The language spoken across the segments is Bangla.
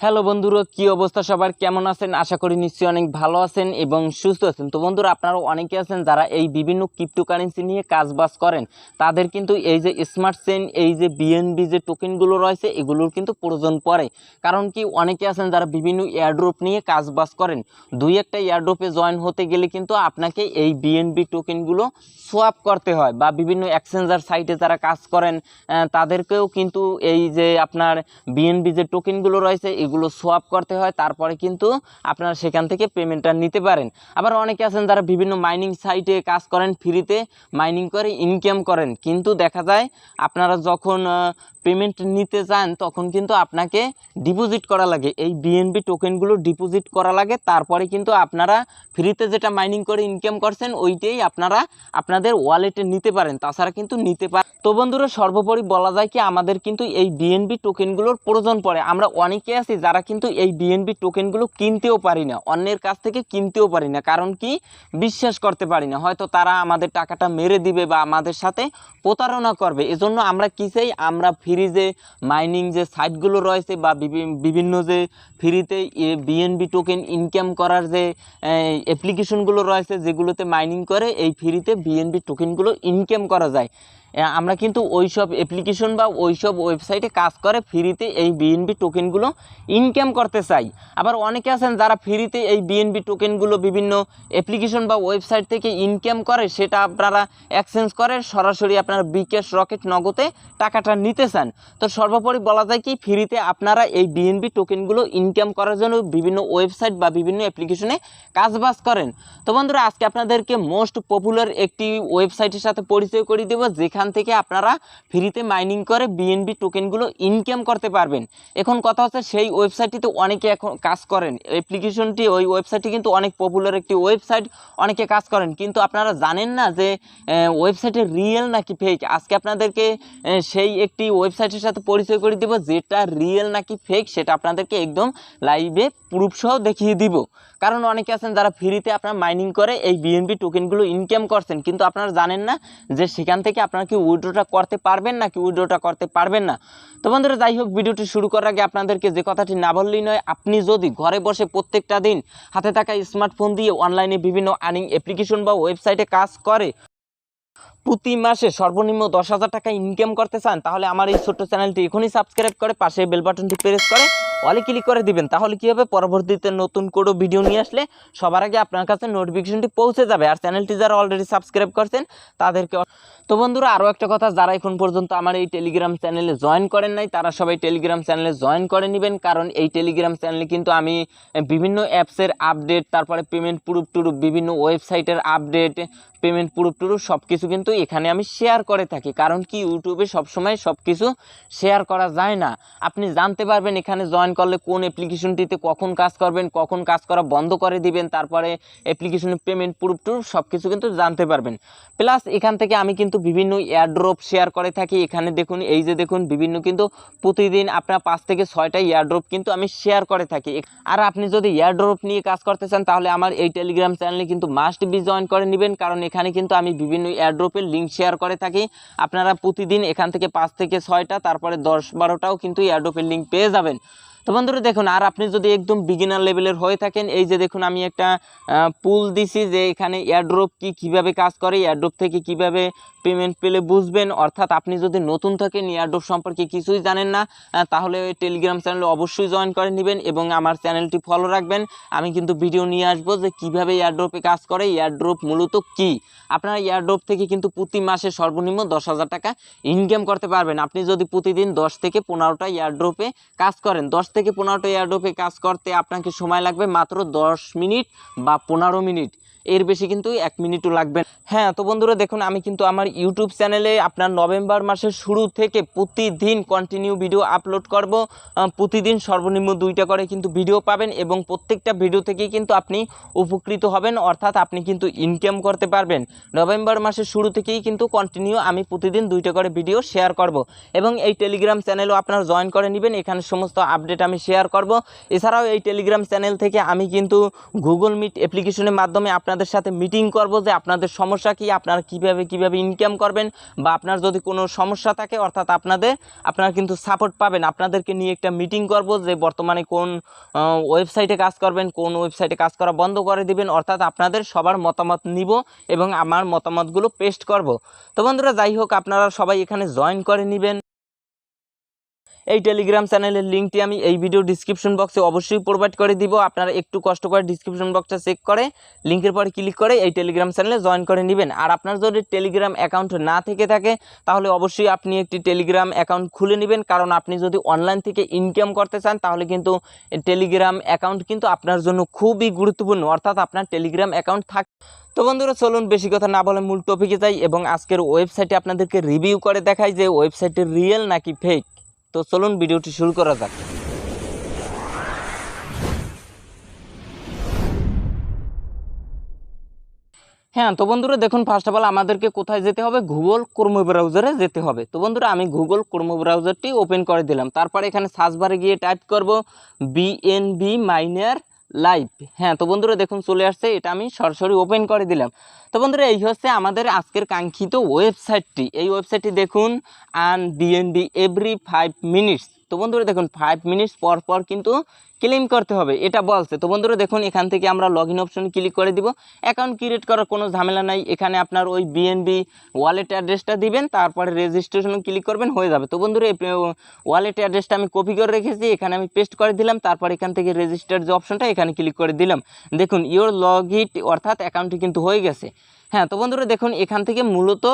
হ্যালো বন্ধুরা, কি অবস্থা সবার? কেমন আছেন? আশা করি নিশ্চয়ই অনেক ভালো আছেন এবং সুস্থ আছেন। তো বন্ধুরা, আপনারা অনেকে আছেন যারা এই বিভিন্ন ক্রিপ্টোকারেন্সি নিয়ে কাজবাজ করেন। তাদের কিন্তু এই যে স্মার্ট চেইন, এই যে বিএনবি যে টোকেনগুলো রয়েছে, এগুলোর কিন্তু প্রয়োজন পড়ে। কারণ কি, অনেকে আছেন যারা বিভিন্ন এয়ারড্রপ নিয়ে কাজবাজ করেন। দুই একটা এয়ারড্রপে জয়েন হতে গেলে কিন্তু আপনাকে এই বিএনবি টোকেনগুলো সোয়াপ করতে হয়, বা বিভিন্ন এক্সচেঞ্জার সাইটে যারা কাজ করেন তাদেরকেও কিন্তু এই যে আপনার বিএনবি যে টোকেনগুলো রয়েছে এগুলো সোয়াপ করতে হয়। তারপরে কিন্তু আপনারা সেখান থেকে পেমেন্টটা নিতে পারেন। আবার অনেকে আছেন যারা বিভিন্ন মাইনিং সাইটে কাজ করেন, ফ্রিতে মাইনিং করে ইনকাম করেন, কিন্তু দেখা যায় আপনারা যখন পেমেন্ট নিতে চান তখন কিন্তু আপনাকে ডিপোজিট করা লাগে, এই বিএনবি টোকেনগুলো ডিপোজিট করা লাগে। তারপরে কিন্তু আপনারা ফ্রিতে যেটা মাইনিং করে ইনকাম করছেন ওইটাই আপনারা আপনাদের ওয়ালেটে নিতে পারেন, তাছাড়া কিন্তু নিতে পারেন। তো বন্ধুরা, সর্বোপরি বলা যায় কি, আমাদের কিন্তু এই বিএনবি টোকেনগুলোর প্রয়োজন পড়ে। আমরা অনেকে আছি যারা কিন্তু এই বিএনবি টোকেনগুলো কিনতেও পারি না, অন্যের কাছ থেকে কিনতেও পারি না। কারণ কি, বিশ্বাস করতে পারি না, হয়তো তারা আমাদের টাকাটা মেরে দিবে বা আমাদের সাথে প্রতারণা করবে। এজন্য আমরা কি চাই, আমরা ফ্রি যে মাইনিং যে সাইটগুলো রয়েছে বা বিভিন্ন যে ফ্রিতে বিএনবি টোকেন ইনকাম করার যে অ্যাপ্লিকেশনগুলো রয়েছে, যেগুলোতে মাইনিং করে এই ফ্রিতে বিএনবি টোকেনগুলো ইনকাম করা যায়, আমরা কিন্তু ওইসব অ্যাপ্লিকেশন বা ওইসব ওয়েবসাইটে কাজ করে ফ্রিতে এই বিএনবি টোকেনগুলো ইনকাম করতে চাই। আবার অনেকে আছেন যারা ফ্রিতে এই বিএনবি টোকেনগুলো বিভিন্ন অ্যাপ্লিকেশন বা ওয়েবসাইট থেকে ইনকাম করে, সেটা আপনারা এক্সচেঞ্জ করে সরাসরি আপনারা বিকাশ, রকেট, নগদে টাকাটা নিতে চান। তো সর্বোপরি বলা যায় কি, ফ্রিতে আপনারা এই বিএনবি টোকেনগুলো ইনকাম করার জন্য বিভিন্ন ওয়েবসাইট বা বিভিন্ন অ্যাপ্লিকেশনে কাজবাজ করেন। তো বন্ধুরা, আজকে আপনাদেরকে মোস্ট পপুলার একটি ওয়েবসাইটের সাথে পরিচয় করিয়ে দেবো, যেখান থেকে আপনারা ফ্রিতে মাইনিং করে বিএনবি টোকেনগুলো ইনকাম করতে পারবেন। এখন কথা হচ্ছে, সেই ওয়েবসাইটটিতে অনেকে এখন কাজ করেন, অ্যাপ্লিকেশনটি, ওই ওয়েবসাইটটি কিন্তু অনেক পপুলার একটি ওয়েবসাইট, অনেকে কাজ করেন, কিন্তু আপনারা জানেন না যে ওয়েবসাইটে রিয়েল নাকি ফেক। আজকে আপনাদেরকে সেই একটি ওয়েবসাইটের সাথে পরিচয় করে দেবো, যেটা রিয়েল নাকি ফেক সেটা আপনাদেরকে একদম লাইভে প্রুফ সহ দেখিয়ে দিব। কারণ অনেকে আছেন যারা ফ্রিতে আপনারা মাইনিং করে এই বিএনবি টোকেনগুলো ইনকাম করছেন, কিন্তু আপনারা জানেন না যে সেখান থেকে আপনারা কি উইথড্রটা করতে পারবেন নাকি উইথড্রটা করতে পারবেন না। তো বন্ধুরা, যাই হোক, ভিডিওটি শুরু করার আগে আপনাদেরকে যে কথাটি না বললেই নয়, আপনি যদি ঘরে বসে প্রত্যেকটা দিন হাতে থাকা স্মার্টফোন দিয়ে অনলাইনে বিভিন্ন আর্নিং অ্যাপ্লিকেশন বা ওয়েবসাইটে কাজ করে প্রতি মাসে সর্বনিম্ন 10,000 টাকা ইনকাম করতে চান, তাহলে আমার এই ছোট্ট চ্যানেলটি এখনই সাবস্ক্রাইব করে পাশে বেল বাটনটি প্রেস করে অলে ক্লিক করে দিবেন। তাহলে কি হবে, পরবর্তীতে নতুন কোনো ভিডিও নিয়ে আসলে সবার আগে আপনার কাছে নোটিফিকেশনটি পৌঁছে যাবে। আর চ্যানেলটি যারা অলরেডি সাবস্ক্রাইব করছেন তাদেরকে। তো বন্ধুরা, আরও একটা কথা, যারা এখন পর্যন্ত আমার এই টেলিগ্রাম চ্যানেলে জয়েন করেন নাই, তারা সবাই টেলিগ্রাম চ্যানেলে জয়েন করে নেবেন। কারণ এই টেলিগ্রাম চ্যানেলে কিন্তু আমি বিভিন্ন অ্যাপসের আপডেট, তারপরে পেমেন্ট প্রুফ টুরুফ, বিভিন্ন ওয়েবসাইটের আপডেট, পেমেন্ট প্রুফ টুরুফ সব কিছু কিন্তু এখানে আমি শেয়ার করে থাকি। কারণ কি, ইউটিউবে সবসময় সব কিছু শেয়ার করা যায় না। আপনি জানতে পারবেন এখানে জয়েন করলে কোন অ্যাপ্লিকেশনটিতে কখন কাজ করবেন, কখন কাজ করা বন্ধ করে দিবেন, তারপরে অ্যাপ্লিকেশনের পেমেন্ট প্রুফ টুরুফ সব কিছু কিন্তু জানতে পারবেন। প্লাস এখান থেকে আমি কিন্তু বিভিন্ন এয়ারড্রপ শেয়ার করে থাকি। এখানে দেখুন, এই যে দেখুন, বিভিন্ন কিন্তু প্রতিদিন আপনার 5 থেকে 6টা এয়ারড্রপ কিন্তু আমি শেয়ার করে থাকি। আর আপনি যদি এয়ারড্রপ নিয়ে কাজ করতে চান, তাহলে আমার এই টেলিগ্রাম চ্যানেলে কিন্তু মাস্ট বি জয়েন করে নেবেন। কারণ এখানে কিন্তু আমি বিভিন্ন এয়ারড্রপের লিঙ্ক শেয়ার করে থাকি। আপনারা প্রতিদিন এখান থেকে 5 থেকে 6টা, তারপরে 10-12টাও কিন্তু এয়ারড্রপের লিঙ্ক পেয়ে যাবেন। তো বন্ধুরা দেখুন, আর আপনি যদি একদম বিগিনার লেভেলের হয়ে থাকেন, এই যে দেখুন, আমি একটা পুল দিছি যে এখানে এয়ারড্রপ কিভাবে কাজ করে, এয়ারড্রপ থেকে কিভাবে পেমেন্ট পেলে বুঝবেন। অর্থাৎ আপনি যদি নতুন থাকেন, এয়ারড্রপ সম্পর্কে কিছুই জানেন না, তাহলে টেলিগ্রাম চ্যানেলে অবশ্যই জয়েন করে নেবেন এবং আমার চ্যানেলটি ফলো রাখবেন। আমি কিন্তু ভিডিও নিয়ে আসবো যে কিভাবে এয়ারড্রপে কাজ করে, এয়ারড্রপ মূলত কি। আপনারা এয়ারড্রপ থেকে কিন্তু প্রতি মাসে সর্বনিম্ন 10,000 টাকা ইনকাম করতে পারবেন। আপনি যদি প্রতিদিন 10 থেকে 15টা এয়ারড্রপে কাজ করেন, 10 থেকে 15টা এয়ারড্রপে কাজ করতে আপনাকে সময় লাগবে মাত্র 10 মিনিট বা 15 মিনিট, এর বেশি কিন্তু 1 মিনিটও লাগবে। হ্যাঁ, তো বন্ধুরা দেখুন, আমি কিন্তু আমার ইউটিউব চ্যানেলে আপনার নভেম্বর মাসের শুরু থেকে প্রতিদিন কন্টিনিউ ভিডিও আপলোড করব। প্রতিদিন সর্বনিম্ন 2টা করে কিন্তু ভিডিও পাবেন এবং প্রত্যেকটা ভিডিও থেকেই কিন্তু আপনি উপকৃত হবেন, অর্থাৎ আপনি কিন্তু ইনকাম করতে পারবেন। নভেম্বর মাসের শুরু থেকেই কিন্তু কন্টিনিউ আমি প্রতিদিন 2টা করে ভিডিও শেয়ার করব এবং এই টেলিগ্রাম চ্যানেলও আপনারা জয়েন করে নেবেন। এখানে সমস্ত আপডেট আমি শেয়ার করব। এছাড়াও এই টেলিগ্রাম চ্যানেল থেকে আমি কিন্তু গুগল মিট অ্যাপ্লিকেশনের মাধ্যমে আপনাদের আপনাদের সাথে মিটিং করব যে আপনাদের সমস্যা কি, আপনারা কিভাবে ইনকাম করবেন, বা আপনার যদি কোনো সমস্যা থাকে অর্থাৎ আপনারা কিন্তু সাপোর্ট পাবেন। আপনাদেরকে নিয়ে একটা মিটিং করব যে বর্তমানে কোন ওয়েবসাইটে কাজ করবেন, কোন ওয়েবসাইটে কাজ করা বন্ধ করে দিবেন, অর্থাৎ আপনাদের সবার মতামত নিব এবং আমার মতামতগুলো পেস্ট করব। তো বন্ধুরা যাই হোক, আপনারা সবাই এখানে জয়েন করে নেবেন। এই টেলিগ্রাম চ্যানেলের লিঙ্কটি আমি এই ভিডিও ডিসক্রিপশন বক্সে অবশ্যই প্রোভাইড করে দিব। আপনারা একটু কষ্ট করে ডিসক্রিপশন বক্সটা চেক করে লিঙ্কের পরে ক্লিক করে এই টেলিগ্রাম চ্যানেলে জয়েন করে নেবেন। আর আপনার যদি টেলিগ্রাম অ্যাকাউন্ট না থেকে থাকে তাহলে অবশ্যই আপনি একটি টেলিগ্রাম অ্যাকাউন্ট খুলে নেবেন, কারণ আপনি যদি অনলাইন থেকে ইনকাম করতে চান তাহলে কিন্তু টেলিগ্রাম অ্যাকাউন্ট কিন্তু আপনার জন্য খুবই গুরুত্বপূর্ণ, অর্থাৎ আপনার টেলিগ্রাম অ্যাকাউন্ট থাক। তো বন্ধুরা চলুন বেশি কথা না বলে মূল টপিকে যাই এবং আজকের ওয়েবসাইটে আপনাদেরকে রিভিউ করে দেখাই যে ওয়েবসাইটটি রিয়েল নাকি ফেক। তো চলুন ভিডিওটি শুরু করা যাক। হ্যাঁ, তো বন্ধুরা দেখুন, ফার্স্ট অফ অল আমাদেরকে কোথায় যেতে হবে, গুগল ক্রোম ব্রাউজারে যেতে হবে। তো বন্ধুরা আমি গুগল ক্রোম ব্রাউজারটি ওপেন করে দিলাম। তারপরে এখানে সার্চ বারে গিয়ে টাইপ করব bnb-miner.live। হ্যাঁ, তো বন্ধুরা দেখুন চলে আসছে, এটা আমি সরাসরি ওপেন করে দিলাম। তো বন্ধুরা এই হচ্ছে আমাদের আজকের কাঙ্ক্ষিত ওয়েবসাইটটি। এই ওয়েবসাইটটি দেখুন আন বিএনবি এভরি 5 মিনিটস। তো বন্ধুরা দেখুন 5 মিনিটস পর পর কিন্তু ক্লেম করতে হবে এটা বলছে। তো বন্ধুরা দেখুন এখান থেকে আমরা লগ ইন অপশনে ক্লিক করে দিব। অ্যাকাউন্ট ক্রিয়েট করার কোনো ঝামেলা নাই, এখানে আপনার ওই বিএনবি ওয়ালেট অ্যাড্রেসটা দিবেন, তারপরে রেজিস্ট্রেশনে ক্লিক করবেন, হয়ে যাবে। তো বন্ধুরা এই ওয়ালেট অ্যাড্রেসটা আমি কপি করে রেখেছি, এখানে আমি পেস্ট করে দিলাম। তারপর এখান থেকে রেজিস্টার যে অপশনটা এখানে ক্লিক করে দিলাম। দেখুন ইওর লগ ইট, অর্থাৎ অ্যাকাউন্টটি কিন্তু হয়ে গেছে। হ্যাঁ, তো বন্ধুরা দেখুন এখান থেকে মূলত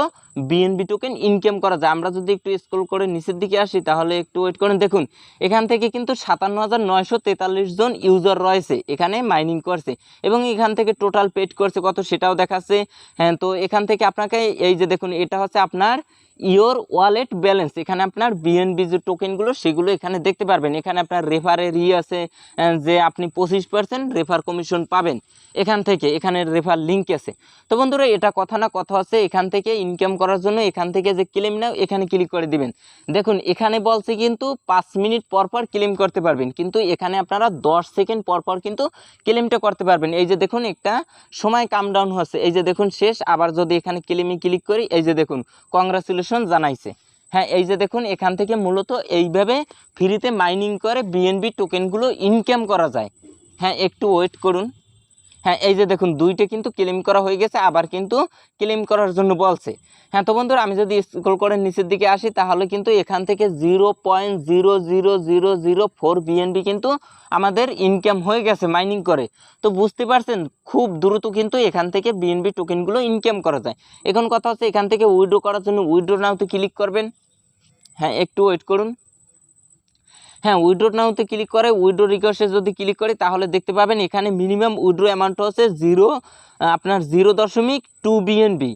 বিএনবি টোকেন ইনকাম করা যায়। আমরা যদি একটু স্ক্রল করে নিচের দিকে আসি তাহলে একটু ওয়েট করেন, দেখুন এখান থেকে কিন্তু 57,943 জন ইউজার রয়েছে এখানে মাইনিং করছে, এবং এখান থেকে টোটাল পেড করছে কত সেটাও দেখাচ্ছে। হ্যাঁ, তো এখান থেকে আপনাকে এই যে দেখুন এটা হচ্ছে আপনার ইওর ওয়ালেট ব্যালেন্স, এখানে আপনার বিএনবি যে টোকেনগুলো সেগুলো এখানে দেখতে পারবেন। এখানে আপনার রেফারের আছে যে আপনি 25% রেফার কমিশন পাবেন এখান থেকে, এখানে রেফার লিঙ্ক আছে। তো বন্ধুরা এটা কথা না, কথা হচ্ছে এখান থেকে ইনকাম করার জন্য এখান থেকে যে ক্লেম নাও এখানে ক্লিক করে দিবেন। দেখুন এখানে বলছে কিন্তু 5 মিনিট পর পর ক্লেম করতে পারবেন, কিন্তু এখানে আপনারা 10 সেকেন্ড পর পর কিন্তু ক্লেমটা করতে পারবেন। এই যে দেখুন একটা সময় কাম ডাউন হচ্ছে, এই যে দেখুন শেষ। আবার যদি এখানে ক্লেমে ক্লিক করি এই যে দেখুন কংগ্রাচুলেশন জানাইছে। হ্যাঁ, এই যে দেখুন এখান থেকে মূলত এইভাবে ফ্রিতে মাইনিং করে বিএনবি টোকেনগুলো ইনকাম করা যায়। হ্যাঁ, একটু ওয়েট করুন। হ্যাঁ, এই যে দেখুন দুইটা কিন্তু ক্লেম করা হয়ে গেছে, আবার কিন্তু ক্লেম করার জন্য বলছে। হ্যাঁ, তো বন্ধুরা আমি যদি স্ক্রল করে নিচের দিকে আসি তাহলে কিন্তু এখান থেকে 0.00004 বিএনবি কিন্তু আমাদের ইনকাম হয়ে গেছে মাইনিং করে। তো বুঝতে পারছেন খুব দ্রুত কিন্তু এখান থেকে বিএনবি টোকেনগুলো ইনকাম করা যায়। এখন কথা হচ্ছে এখান থেকে উইথড্র করার জন্য উইথড্র নাওতে ক্লিক করবেন। হ্যাঁ, একটু ওয়েট করুন। হ্যাঁ, উইথড্র নাওতে ক্লিক করে উইথড্র রিকোয়েস্টে যদি ক্লিক করি তাহলে দেখতে পাবেন এখানে মিনিমাম উইথড্র অ্যামাউন্ট হচ্ছে আপনার 0.2 বিএনবি,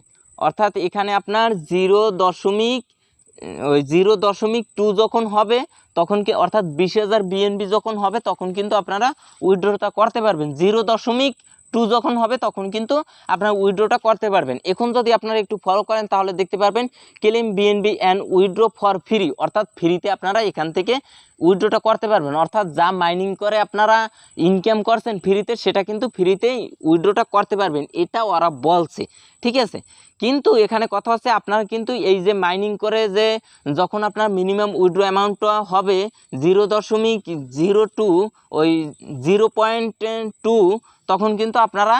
অর্থাৎ এখানে আপনার 0.2 যখন হবে তখন কি, অর্থাৎ 20,000 বিএনবি যখন হবে তখন কিন্তু আপনারা উইথড্রটা করতে পারবেন। 0.2 যখন হবে তখন কিন্তু আপনারা উইথড্রটা করতে পারবেন। এখন যদি আপনারা একটু ফলো করেন তাহলে দেখতে পারবেন claim BNB and withdraw for free, অর্থাৎ ফ্রিতে আপনারা এখান থেকে উইথড্রটা করতে পারবেন। অর্থাৎ যা মাইনিং করে আপনারা ইনকাম করছেন ফ্রিতে সেটা কিন্তু ফ্রিতেই উইথড্রটা করতে পারবেন, এটা ওরা বলছে। ঠিক আছে, কিন্তু এখানে কথা হচ্ছে আপনারা কিন্তু এই যে মাইনিং করে যে যখন আপনার মিনিমাম উইথড্র অ্যামাউন্টটা হবে 0.02 ওই 0.2 তখন কিন্তু আপনারা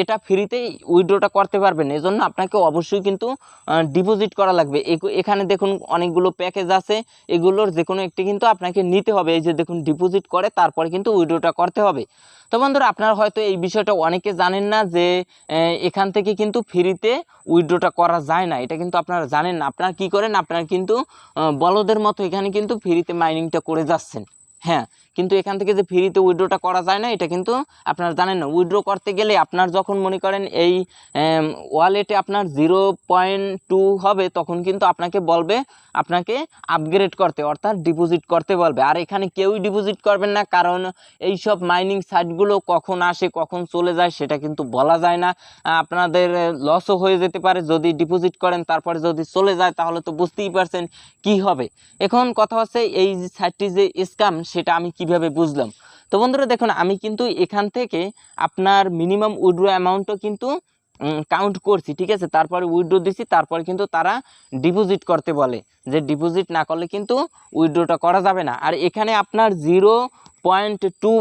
এটা ফ্রিতেই উইথড্রটা করতে পারবেন। এজন্য আপনাকে অবশ্যই কিন্তু ডিপোজিট করা লাগবে। এখানে দেখুন অনেকগুলো প্যাকেজ আছে, এগুলোর যে কোনো একটি কিন্তু আপনাকে নিতে হবে। এই যে দেখুন ডিপোজিট করে তারপরে কিন্তু উইথড্রটা করতে হবে। তো বন্ধুরা আপনারা হয়তো এই বিষয়টা অনেকে জানেন না যে এখান থেকে কিন্তু ফ্রিতে উইথড্রটা করা যায় না, এটা কিন্তু আপনারা জানেন না। আপনারা কি করেন, আপনারা কিন্তু বলদের মতো এখানে কিন্তু ফ্রিতে মাইনিংটা করে যাচ্ছেন। হ্যাঁ, কিন্তু এখান থেকে যে ফ্রিতে উইথড্রটা করা যায় না এটা কিন্তু আপনারা জানেন না। উইথড্র করতে গেলে আপনার যখন মনে করেন এই ওয়ালেটে আপনার 0.2 হবে তখন কিন্তু আপনাকে বলবে আপনাকে আপগ্রেড করতে, অর্থাৎ ডিপোজিট করতে বলবে। আর এখানে কেউই ডিপোজিট করবেন না, কারণ এই সব মাইনিং সাইটগুলো কখন আসে কখন চলে যায় সেটা কিন্তু বলা যায় না। আপনাদের লসও হয়ে যেতে পারে যদি ডিপোজিট করেন তারপরে যদি চলে যায়, তাহলে তো বুঝতেই পারছেন কি হবে। এখন কথা হচ্ছে এই সাইটটি যে স্ক্যাম সেটা আমি কিভাবে বুঝলাম। তো বন্ধুরা দেখুন আমি কিন্তু এখান থেকে আপনার মিনিমাম উইথড্র অ্যামাউন্টও কিন্তু কাউন্ট করছি, ঠিক আছে। তারপরে উইথড্র দিছি, তারপরে কিন্তু তারা ডিপোজিট করতে বলে, যে ডিপোজিট না করলে কিন্তু উইথড্রটা করা যাবে না। আর এখানে আপনার 0.2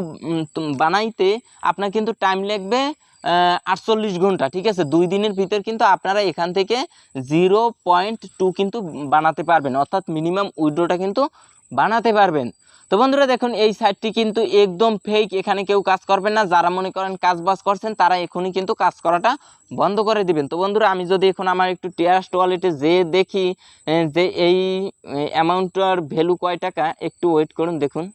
বানাইতে আপনার কিন্তু টাইম লাগবে 48 ঘন্টা, ঠিক আছে। 2 দিনের ভিতর কিন্তু আপনারা এখান থেকে 0.2 কিন্তু বানাতে পারবেন, অর্থাৎ মিনিমাম উইথড্রটা কিন্তু বানাতে পারবেন। তো বন্ধুরা দেখুন এই সাইটটি কিন্তু একদম ফেক, এখানে কেউ কাজ করবেন না। যারা মনে করেন কাজ বাজ করছেন তারা এখনই কিন্তু কাজ করাটা বন্ধ করে দিবেন। তো বন্ধুরা আমি যদি এখন আমার একটু ট্রাস্ট ওয়ালেটে যে দেখি যে এই অ্যামাউন্টটার ভ্যালু কয় টাকা, একটু ওয়েট করুন দেখুন।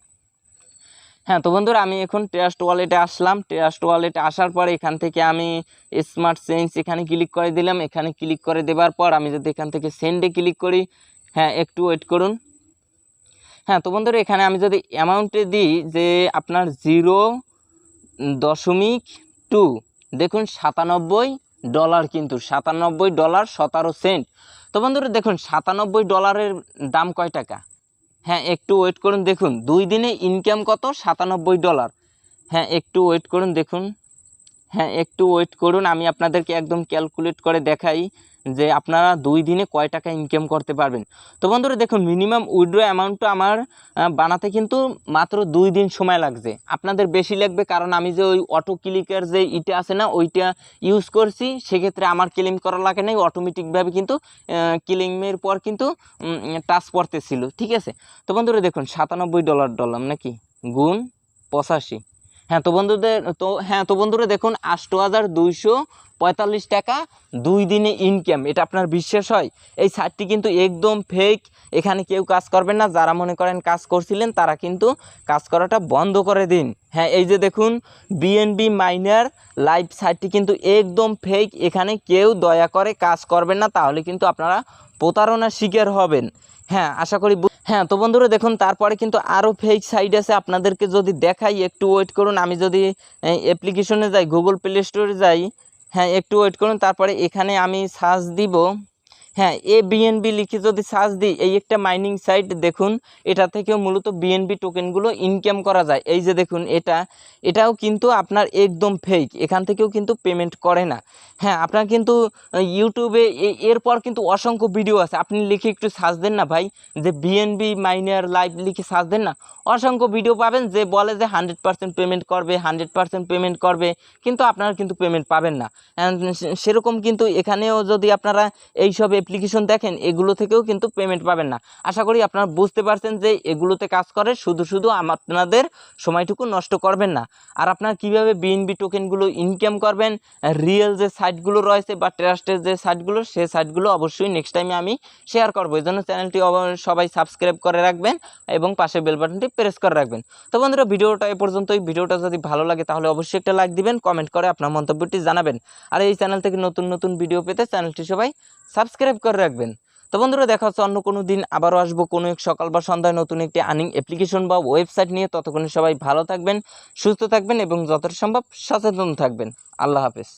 হ্যাঁ, তো বন্ধুরা আমি এখন ট্রাস্ট ওয়ালেটে আসলাম। ট্রাস্ট ওয়ালেটে আসার পরে এখান থেকে আমি স্মার্ট চেঞ্জ এখানে ক্লিক করে দিলাম। এখানে ক্লিক করে দেওয়ার পর আমি যদি এখান থেকে সেন্ডে ক্লিক করি, হ্যাঁ একটু ওয়েট করুন। হ্যাঁ, তো বন্ধুরা এখানে আমি যদি অ্যামাউন্টে দিই যে আপনার 0.2 দেখুন $97 কিন্তু $97.17। তো বন্ধুরা দেখুন $97 দাম কয় টাকা, হ্যাঁ একটু ওয়েট করুন দেখুন। 2 দিনে ইনকাম কত, $97। হ্যাঁ একটু ওয়েট করুন দেখুন, হ্যাঁ একটু ওয়েট করুন, আমি আপনাদেরকে একদম ক্যালকুলেট করে দেখাই যে আপনারা 2 দিনে কয় টাকা ইনকাম করতে পারবেন। তো বন্ধুরা দেখুন মিনিমাম উইথড্র অ্যামাউন্টটা আমার বানাতে কিন্তু মাত্র 2 দিন সময় লাগছে, আপনাদের বেশি লাগবে, কারণ আমি যে ওই অটো ক্লিকের যে ইটা আছে না ওইটা ইউজ করছি, সেক্ষেত্রে আমার ক্লেম করা লাগে নাই, অটোমেটিকভাবে কিন্তু ক্লেমের পর কিন্তু টাচ পড়তেছিল, ঠিক আছে। তো বন্ধুরা দেখুন $97 নাকি গুণ 85। হ্যাঁ তো বন্ধুরা দেখুন 8245 টাকা 2 দিনে ইনকাম, এটা আপনার বিশ্বাস হয়? এই সাইটটি কিন্তু একদম ফেক, এখানে কেউ কাজ করবেন না। যারা মনে করেন কাজ করছিলেন তারা কিন্তু কাজ করাটা বন্ধ করে দিন। হ্যাঁ এই যে দেখুন bnb-miner.live সাইটটি কিন্তু একদম ফেক, এখানে কেউ দয়া করে কাজ করবেন না, তাহলে কিন্তু আপনারা প্রতারণার শিকার হবেন। হ্যাঁ আশা করি। হ্যাঁ তো বন্ধুরা দেখুন তারপরে কিন্তু আরও ফেক সাইট আছে, আপনাদেরকে যদি দেখাই একটু ওয়েট করুন। আমি যদি অ্যাপ্লিকেশনে যাই, গুগল প্লে স্টোরে যাই, হ্যাঁ একটু ওয়েট করুন। তারপরে এখানে আমি সার্চ দিব, হ্যাঁ bnb লিখে যদি সার্চ দিই, এই একটা মাইনিং সাইট দেখুন, এটা থেকেও মূলত বিএনবি টোকেনগুলো ইনকাম করা যায়। এই যে দেখুন এটাও কিন্তু আপনার একদম ফেক, এখান থেকেও কিন্তু পেমেন্ট করে না। হ্যাঁ আপনার কিন্তু ইউটিউবে এরপর কিন্তু অসংখ্য ভিডিও আছে, আপনি লিখে একটু সার্চ দেন না ভাই, যে bnb-miner.live লিখে সার্চ দেন না, অসংখ্য ভিডিও পাবেন যে বলে যে 100% পেমেন্ট করবে, 100% পেমেন্ট করবে, কিন্তু আপনারা কিন্তু পেমেন্ট পাবেন না। সেরকম কিন্তু এখানেও যদি আপনারা এইসব অ্যাপ্লিকেশন দেখেন, এগুলো থেকেও কিন্তু পেমেন্ট পাবেন না। আশা করি আপনারা বুঝতে পারছেন যে এগুলোতে কাজ করে, শুধু আপনাদের সময়টুকু নষ্ট করবেন না। আর আপনারা কীভাবে বিএনবি টোকেনগুলো ইনকাম করবেন, রিয়েল যে সাইটগুলো রয়েছে বা ট্রাস্টের যে সাইটগুলো, সেই সাইটগুলো অবশ্যই নেক্সট টাইমে আমি শেয়ার করবো। এই জন্য চ্যানেলটি সবাই সাবস্ক্রাইব করে রাখবেন এবং পাশে বেল বাটনটি প্রেস করে রাখবেন। তো বন্ধুরা ভিডিওটা এ পর্যন্তই। ভিডিওটা যদি ভালো লাগে তাহলে অবশ্যই একটা লাইক দিবেন, কমেন্ট করে আপনার মন্তব্যটি জানাবেন। আর এই চ্যানেল থেকে নতুন ভিডিও পেতে চ্যানেলটি সবাই সাবস্ক্রাইব করে রাখবেন। তো বন্ধুরা দেখা হচ্ছে অন্য কোনো দিন, আবারও আসবো কোনো এক সকাল বা সন্ধ্যায় নতুন একটি আর্নিং অ্যাপ্লিকেশন বা ওয়েবসাইট নিয়ে। ততক্ষণে সবাই ভালো থাকবেন, সুস্থ থাকবেন এবং যতটা সম্ভব সচেতন থাকবেন। আল্লাহ হাফেজ।